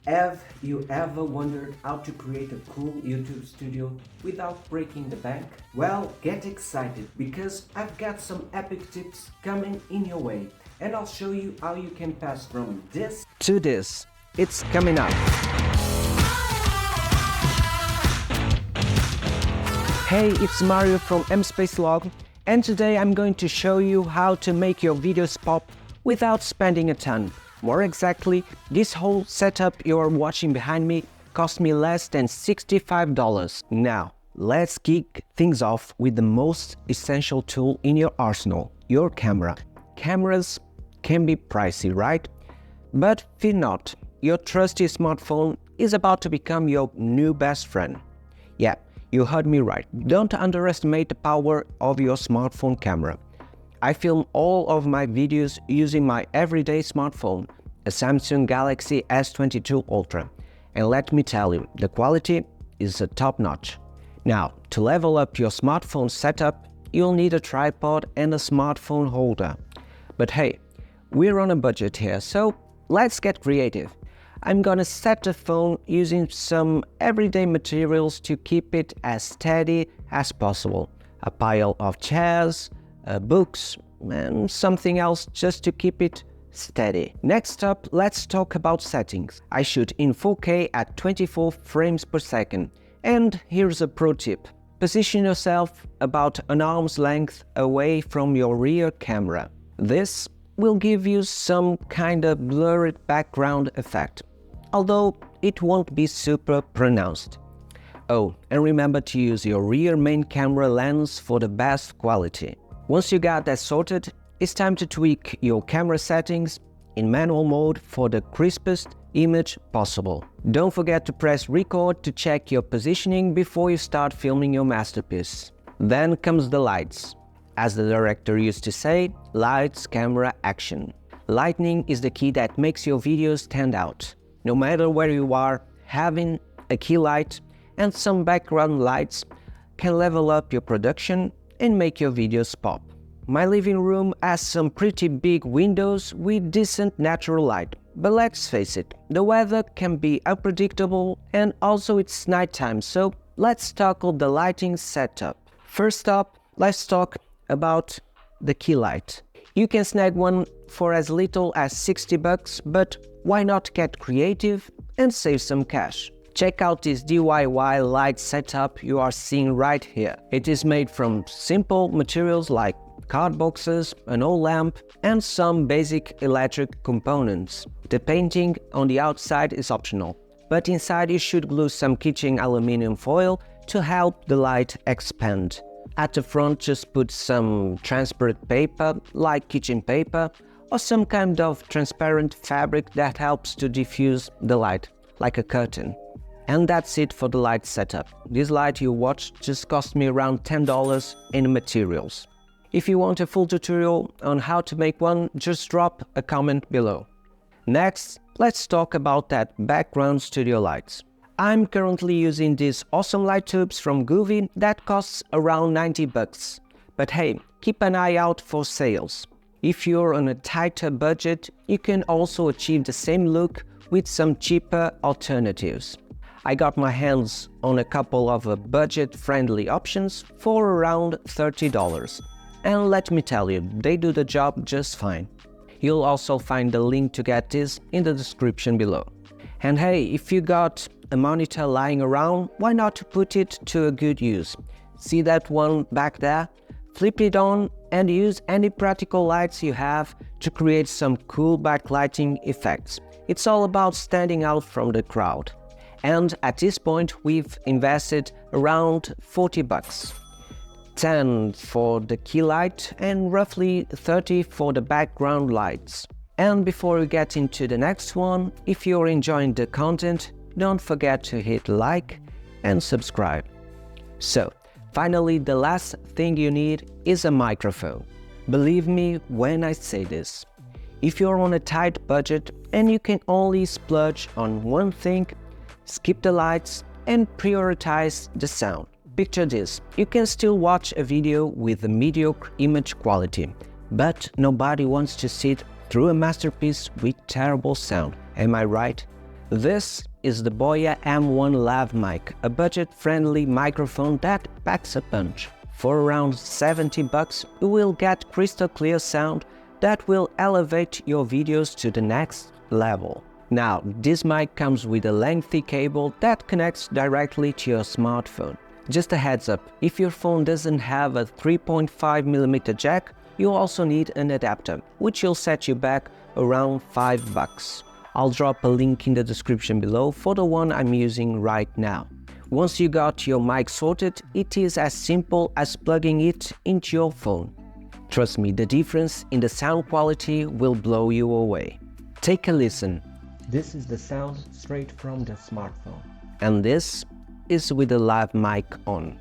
Have you ever wondered how to create a cool YouTube studio without breaking the bank? Well, get excited because I've got some epic tips coming in your way, and I'll show you how you can pass from this to this. It's coming up. Hey, it's Mario from MSpaceLog, and today I'm going to show you how to make your videos pop without spending a ton. More exactly, this whole setup you're watching behind me cost me less than $65. Now, let's kick things off with the most essential tool in your arsenal, your camera. Cameras can be pricey, right? But fear not, your trusty smartphone is about to become your new best friend. Yeah, you heard me right. Don't underestimate the power of your smartphone camera. I film all of my videos using my everyday smartphone, a Samsung Galaxy S22 Ultra. And let me tell you, the quality is top-notch. Now, to level up your smartphone setup, you'll need a tripod and a smartphone holder. But hey, we're on a budget here, so let's get creative. I'm gonna set the phone using some everyday materials to keep it as steady as possible. A pile of chairs, books, and something else just to keep it steady. Next up, let's talk about settings. I shoot in 4K at 24 frames per second. And here's a pro tip. Position yourself about an arm's length away from your rear camera. This will give you some kind of blurry background effect, although it won't be super pronounced. Oh, and remember to use your rear main camera lens for the best quality. Once you got that sorted, it's time to tweak your camera settings in manual mode for the crispest image possible. Don't forget to press record to check your positioning before you start filming your masterpiece. Then comes the lights. As the director used to say, lights, camera, action. Lighting is the key that makes your videos stand out. No matter where you are, having a key light and some background lights can level up your production and make your videos pop. My living room has some pretty big windows with decent natural light, but let's face it, the weather can be unpredictable and also it's nighttime, so let's tackle the lighting setup. First up, let's talk about the key light. You can snag one for as little as $60, but why not get creative and save some cash? Check out this DIY light setup you are seeing right here. It is made from simple materials like card boxes, an old lamp, and some basic electric components. The painting on the outside is optional, but inside you should glue some kitchen aluminum foil to help the light expand. At the front, just put some transparent paper, like kitchen paper, or some kind of transparent fabric that helps to diffuse the light, like a curtain. And that's it for the light setup. This light you watched just cost me around $10 in materials. If you want a full tutorial on how to make one, just drop a comment below. Next, let's talk about that background studio lights. I'm currently using these awesome light tubes from Govee that costs around $90. But hey, keep an eye out for sales. If you're on a tighter budget, you can also achieve the same look with some cheaper alternatives. I got my hands on a couple of budget-friendly options for around $30. And let me tell you, they do the job just fine. You'll also find the link to get this in the description below. And hey, if you got a monitor lying around, why not put it to a good use? See that one back there? Flip it on and use any practical lights you have to create some cool backlighting effects. It's all about standing out from the crowd. And at this point, we've invested around $40. 10 for the key light and roughly 30 for the background lights. And before we get into the next one, if you're enjoying the content, don't forget to hit like and subscribe. So, finally, the last thing you need is a microphone. Believe me when I say this. If you're on a tight budget and you can only splurge on one thing, skip the lights and prioritize the sound. Picture this, you can still watch a video with a mediocre image quality, but nobody wants to sit through a masterpiece with terrible sound. Am I right? This is the Boya M1 Lav mic, a budget-friendly microphone that packs a punch. For around 70 bucks, you will get crystal clear sound that will elevate your videos to the next level. Now, this mic comes with a lengthy cable that connects directly to your smartphone. Just a heads up, if your phone doesn't have a 3.5mm jack, you also need an adapter, which will set you back around 5 bucks. I'll drop a link in the description below for the one I'm using right now. Once you got your mic sorted, it is as simple as plugging it into your phone. Trust me, the difference in the sound quality will blow you away. Take a listen. This is the sound straight from the smartphone. And this is with the lav mic on.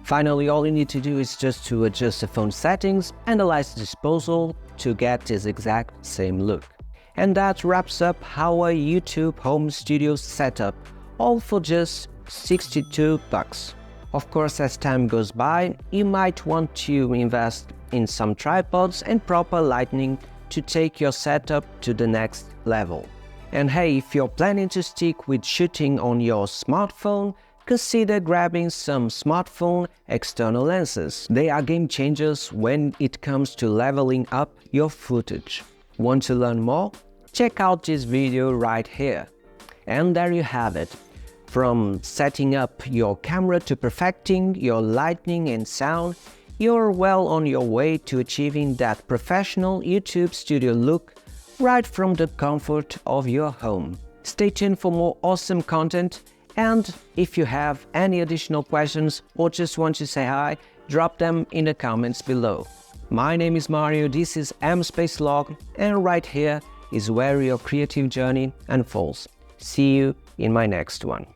Finally, all you need to do is just to adjust the phone settings and the light disposal to get this exact same look. And that wraps up our YouTube home studio setup, all for just 62 bucks. Of course, as time goes by, you might want to invest in some tripods and proper lighting to take your setup to the next level. And hey, if you're planning to stick with shooting on your smartphone, consider grabbing some smartphone external lenses. They are game changers when it comes to leveling up your footage. Want to learn more? Check out this video right here. And there you have it. From setting up your camera to perfecting your lighting and sound, you're well on your way to achieving that professional YouTube studio look right from the comfort of your home. Stay tuned for more awesome content, and if you have any additional questions or just want to say hi, drop them in the comments below. My name is Mario, this is MSpaceLog, and right here is where your creative journey unfolds. See you in my next one.